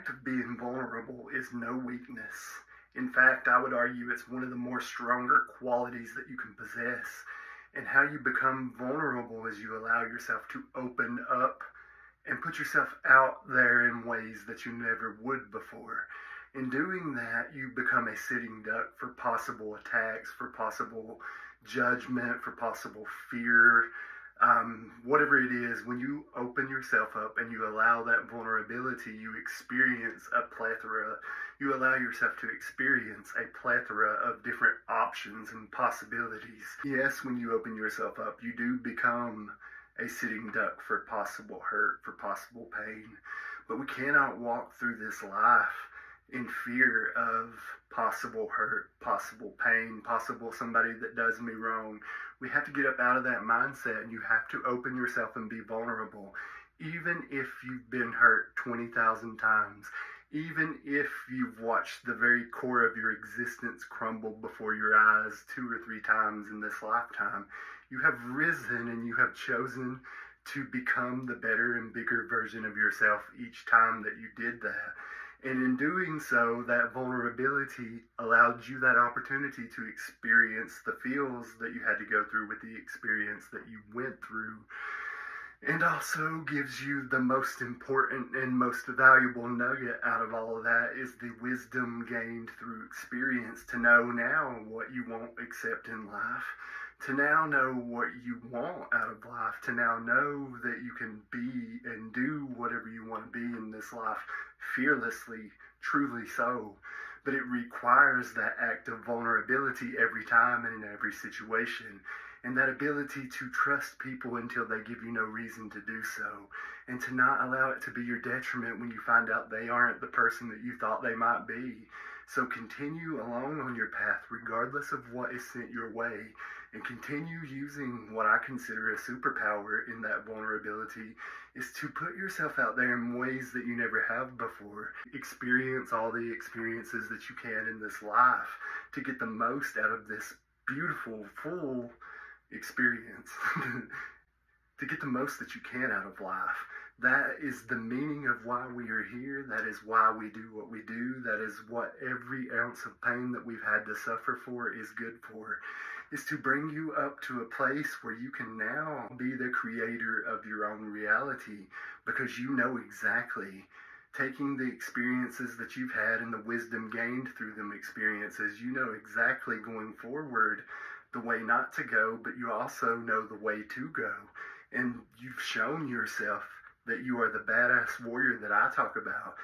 act of being vulnerable is no weakness. In fact, I would argue it's one of the more stronger qualities that you can possess. And how you become vulnerable is you allow yourself to open up and put yourself out there in ways that you never would before. In doing that, you become a sitting duck for possible attacks, for possible judgment, for possible fear, whatever it is. When you open yourself up and you allow that vulnerability, you experience a plethora. You allow yourself to experience a plethora of different options and possibilities. Yes, when you open yourself up, you do become a sitting duck for possible hurt, for possible pain. But we cannot walk through this life in fear of possible hurt, possible pain, possible somebody that does me wrong. We have to get up out of that mindset, and you have to open yourself and be vulnerable. Even if you've been hurt 20,000 times, even if you've watched the very core of your existence crumble before your eyes 2 or 3 times in this lifetime, you have risen and you have chosen to become the better and bigger version of yourself each time that you did that. And in doing so, that vulnerability allowed you that opportunity to experience the feels that you had to go through with the experience that you went through. And also gives you the most important and most valuable nugget out of all of that is the wisdom gained through experience to know now what you won't accept in life, to now know what you want out of life, to now know that you can be and do whatever you want to be in this life fearlessly, truly so. But it requires that act of vulnerability every time and in every situation. And that ability to trust people until they give you no reason to do so. And to not allow it to be your detriment when you find out they aren't the person that you thought they might be. So continue along on your path regardless of what is sent your way. And continue using what I consider a superpower in that vulnerability is to put yourself out there in ways that you never have before. Experience all the experiences that you can in this life to get the most out of this beautiful, full experience. To get the most that you can out of life. That is the meaning of why we are here. That is why we do what we do. That is what every ounce of pain that we've had to suffer for is good for. Is to bring you up to a place where you can now be the creator of your own reality, because you know exactly, taking the experiences that you've had and the wisdom gained through them experiences, you know exactly going forward the way not to go, but you also know the way to go. And you've shown yourself that you are the badass warrior that I talk about.